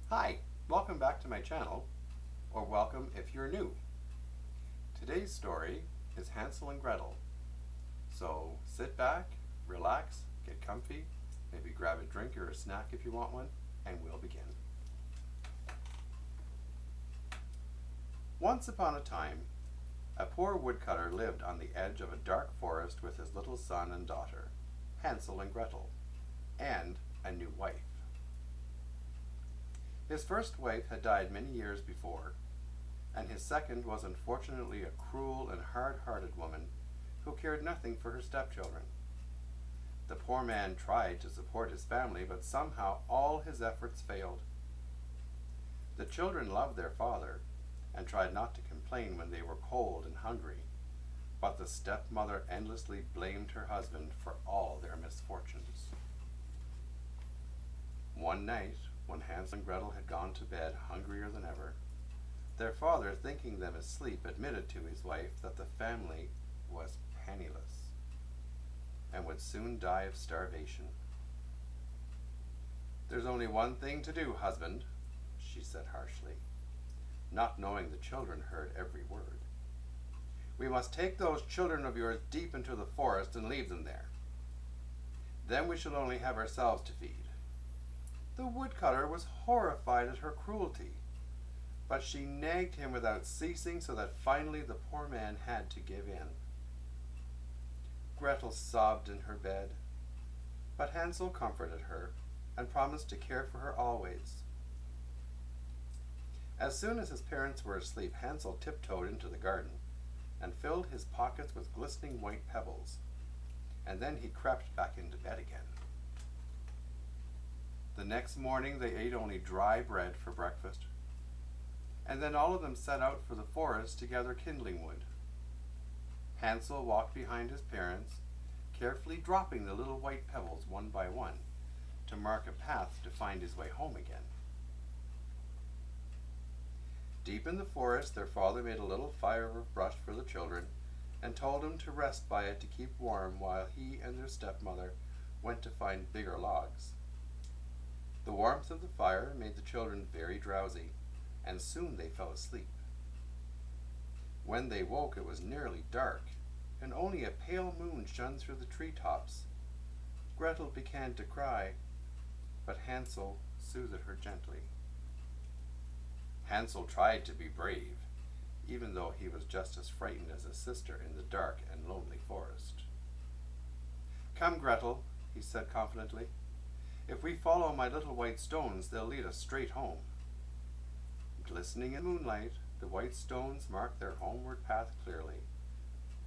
Hi, welcome back to my channel, or welcome if you're new. Today's story is Hansel and Gretel. So sit back, relax, get comfy, maybe grab a drink or a snack if you want one, and we'll begin. Once upon a time, a poor woodcutter lived on the edge of a dark forest with his little son and daughter, Hansel and Gretel, and a new wife. His first wife had died many years before, and his second was unfortunately a cruel and hard-hearted woman who cared nothing for her stepchildren. The poor man tried to support his family, but somehow all his efforts failed. The children loved their father and tried not to complain when they were cold and hungry, but the stepmother endlessly blamed her husband for all their misfortunes. One night, when Hansel and Gretel had gone to bed hungrier than ever, their father, thinking them asleep, admitted to his wife that the family was penniless and would soon die of starvation. "There's only one thing to do, husband," she said harshly, not knowing the children heard every word. "We must take those children of yours deep into the forest and leave them there. Then we shall only have ourselves to feed." The woodcutter was horrified at her cruelty, but she nagged him without ceasing, so that finally the poor man had to give in. Gretel sobbed in her bed, but Hansel comforted her and promised to care for her always. As soon as his parents were asleep, Hansel tiptoed into the garden and filled his pockets with glistening white pebbles, and then he crept back into bed again. The next morning they ate only dry bread for breakfast, and then all of them set out for the forest to gather kindling wood. Hansel walked behind his parents, carefully dropping the little white pebbles one by one to mark a path to find his way home again. Deep in the forest, their father made a little fire of brush for the children and told them to rest by it to keep warm while he and their stepmother went to find bigger logs. The warmth of the fire made the children very drowsy, and soon they fell asleep. When they woke, it was nearly dark, and only a pale moon shone through the treetops. Gretel began to cry, but Hansel soothed her gently. Hansel tried to be brave, even though he was just as frightened as his sister in the dark and lonely forest. "Come, Gretel," he said confidently. "If we follow my little white stones, they'll lead us straight home." Glistening in moonlight, the white stones marked their homeward path clearly,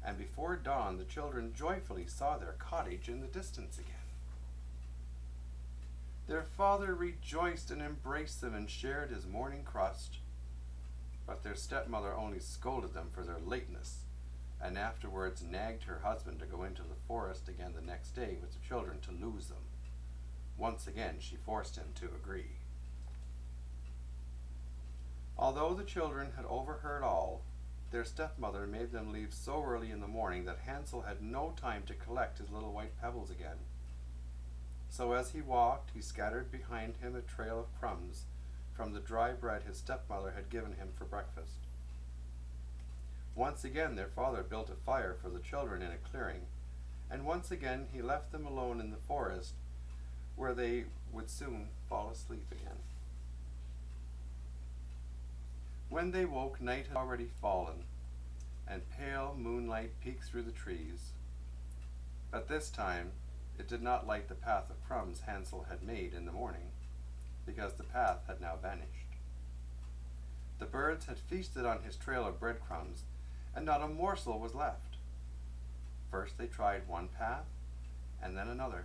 and before dawn the children joyfully saw their cottage in the distance again. Their father rejoiced and embraced them and shared his morning crust, but their stepmother only scolded them for their lateness, and afterwards nagged her husband to go into the forest again the next day with the children to lose them. Once again she forced him to agree. Although the children had overheard all, their stepmother made them leave so early in the morning that Hansel had no time to collect his little white pebbles again. So as he walked, he scattered behind him a trail of crumbs from the dry bread his stepmother had given him for breakfast. Once again their father built a fire for the children in a clearing, and once again he left them alone in the forest, where they would soon fall asleep again. When they woke, night had already fallen, and pale moonlight peeked through the trees. But this time it did not light the path of crumbs Hansel had made in the morning, because the path had now vanished. The birds had feasted on his trail of breadcrumbs, and not a morsel was left. First they tried one path, and then another,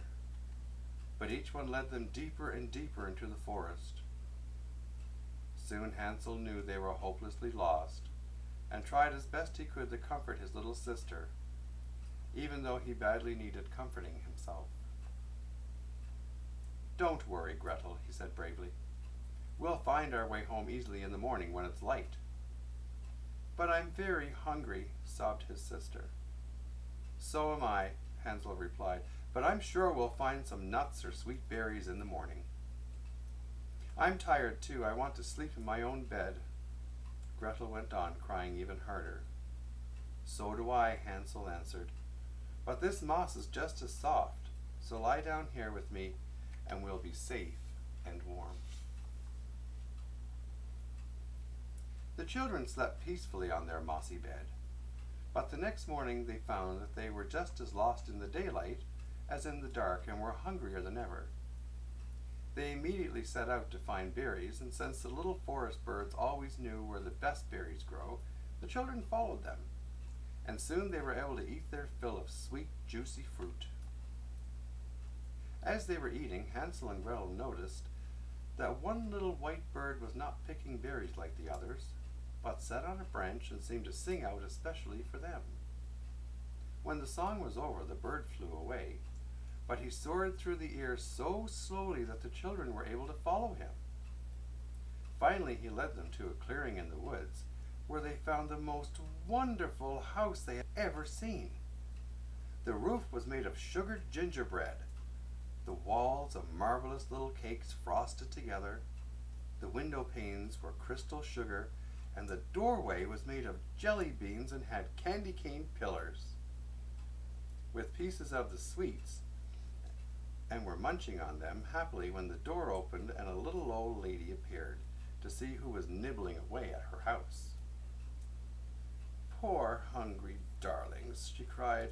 but each one led them deeper and deeper into the forest. Soon Hansel knew they were hopelessly lost, and tried as best he could to comfort his little sister, even though he badly needed comforting himself. "Don't worry, Gretel," he said bravely. "We'll find our way home easily in the morning when it's light." "But I'm very hungry," sobbed his sister. "So am I," Hansel replied, "but I'm sure we'll find some nuts or sweet berries in the morning." I'm tired too. I want to sleep in my own bed. Gretel went on, crying even harder. So do I, Hansel answered. But this moss is just as soft, so lie down here with me and we'll be safe and warm. The children slept peacefully on their mossy bed, but the next morning they found that they were just as lost in the daylight as in the dark and were hungrier than ever. They immediately set out to find berries, and since the little forest birds always knew where the best berries grow, the children followed them, and soon they were able to eat their fill of sweet, juicy fruit. As they were eating, Hansel and Gretel noticed that one little white bird was not picking berries like the others, but sat on a branch and seemed to sing out especially for them. When the song was over, the bird flew away, but he soared through the air so slowly that the children were able to follow him. Finally, he led them to a clearing in the woods, where they found the most wonderful house they had ever seen. The roof was made of sugared gingerbread, the walls of marvelous little cakes frosted together, the window panes were crystal sugar, and the doorway was made of jelly beans and had candy cane pillars. With pieces of the sweets, and were munching on them happily when the door opened and a little old lady appeared to see who was nibbling away at her house. Poor hungry darlings, she cried.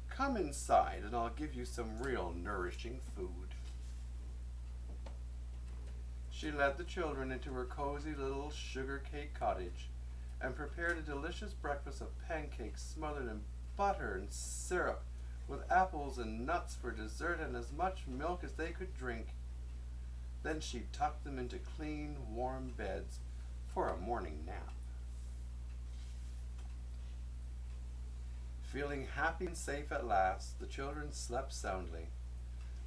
Come inside and I'll give you some real nourishing food. She led the children into her cozy little sugar cake cottage and prepared a delicious breakfast of pancakes smothered in butter and syrup, with apples and nuts for dessert and as much milk as they could drink. Then she tucked them into clean, warm beds for a morning nap. Feeling happy and safe at last, the children slept soundly,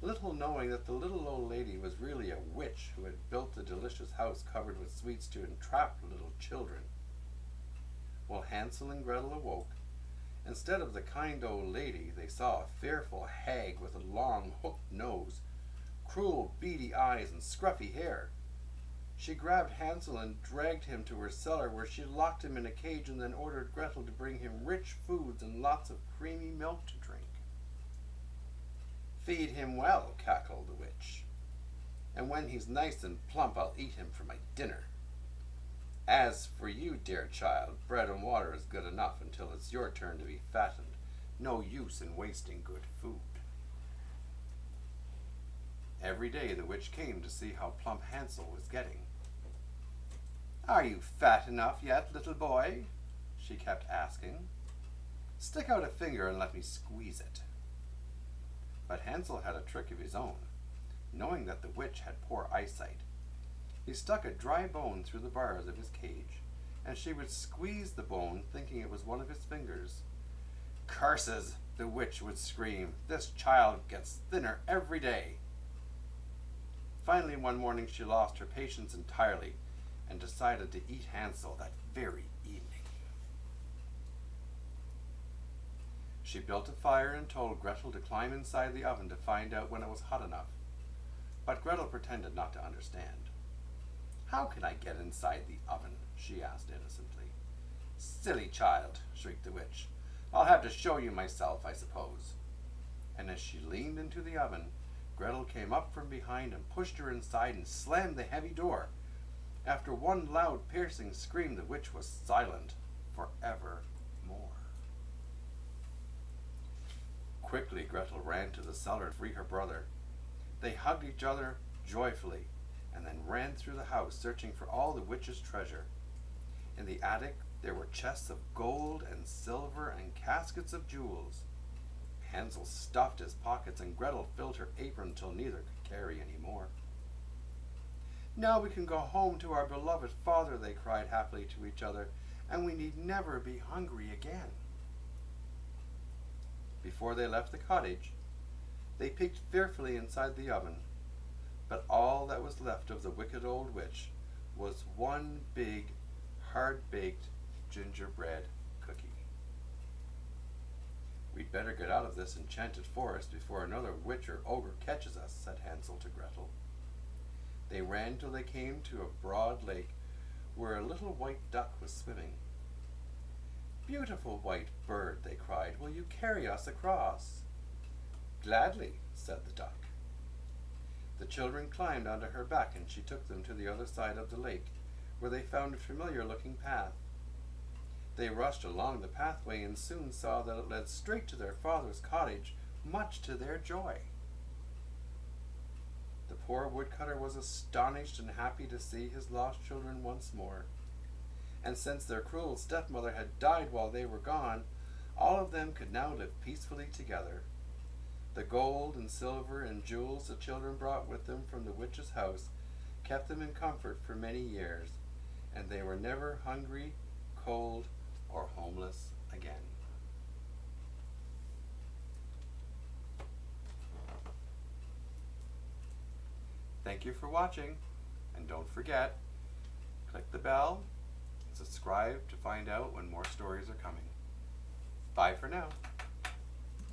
little knowing that the little old lady was really a witch who had built the delicious house covered with sweets to entrap little children. While Hansel and Gretel awoke, instead of the kind old lady, they saw a fearful hag with a long hooked nose, cruel beady eyes, and scruffy hair. She grabbed Hansel and dragged him to her cellar, where she locked him in a cage and then ordered Gretel to bring him rich foods and lots of creamy milk to drink. Feed him well, cackled the witch, and when he's nice and plump, I'll eat him for my dinner. As for you, dear child, bread and water is good enough until it's your turn to be fattened. No use in wasting good food. Every day the witch came to see how plump Hansel was getting. Are you fat enough yet, little boy? She kept asking. Stick out a finger and let me squeeze it. But Hansel had a trick of his own, knowing that the witch had poor eyesight. He stuck a dry bone through the bars of his cage, and she would squeeze the bone, thinking it was one of his fingers. Curses, the witch would scream. This child gets thinner every day. Finally, one morning she lost her patience entirely and decided to eat Hansel that very evening. She built a fire and told Gretel to climb inside the oven to find out when it was hot enough. But Gretel pretended not to understand. How can I get inside the oven? She asked innocently. Silly child, shrieked the witch. I'll have to show you myself, I suppose. And as she leaned into the oven, Gretel came up from behind and pushed her inside and slammed the heavy door. After one loud, piercing scream, the witch was silent forevermore. Quickly, Gretel ran to the cellar to free her brother. They hugged each other joyfully and then ran through the house searching for all the witch's treasure. In the attic, there were chests of gold and silver and caskets of jewels. Hansel stuffed his pockets and Gretel filled her apron till neither could carry any more. Now we can go home to our beloved father, they cried happily to each other, and we need never be hungry again. Before they left the cottage, they peeked fearfully inside the oven, but all that was left of the wicked old witch was one big, hard-baked gingerbread cookie. We'd better get out of this enchanted forest before another witch or ogre catches us, said Hansel to Gretel. They ran till they came to a broad lake where a little white duck was swimming. "Beautiful white bird," they cried, "will you carry us across?" "Gladly," said the duck. The children climbed onto her back, and she took them to the other side of the lake, where they found a familiar-looking path. They rushed along the pathway and soon saw that it led straight to their father's cottage, much to their joy. The poor woodcutter was astonished and happy to see his lost children once more. And since their cruel stepmother had died while they were gone, all of them could now live peacefully together. The gold and silver and jewels the children brought with them from the witch's house kept them in comfort for many years, and they were never hungry, cold, or homeless again. Thank you for watching, and don't forget, click the bell and subscribe to find out when more stories are coming. Bye for now.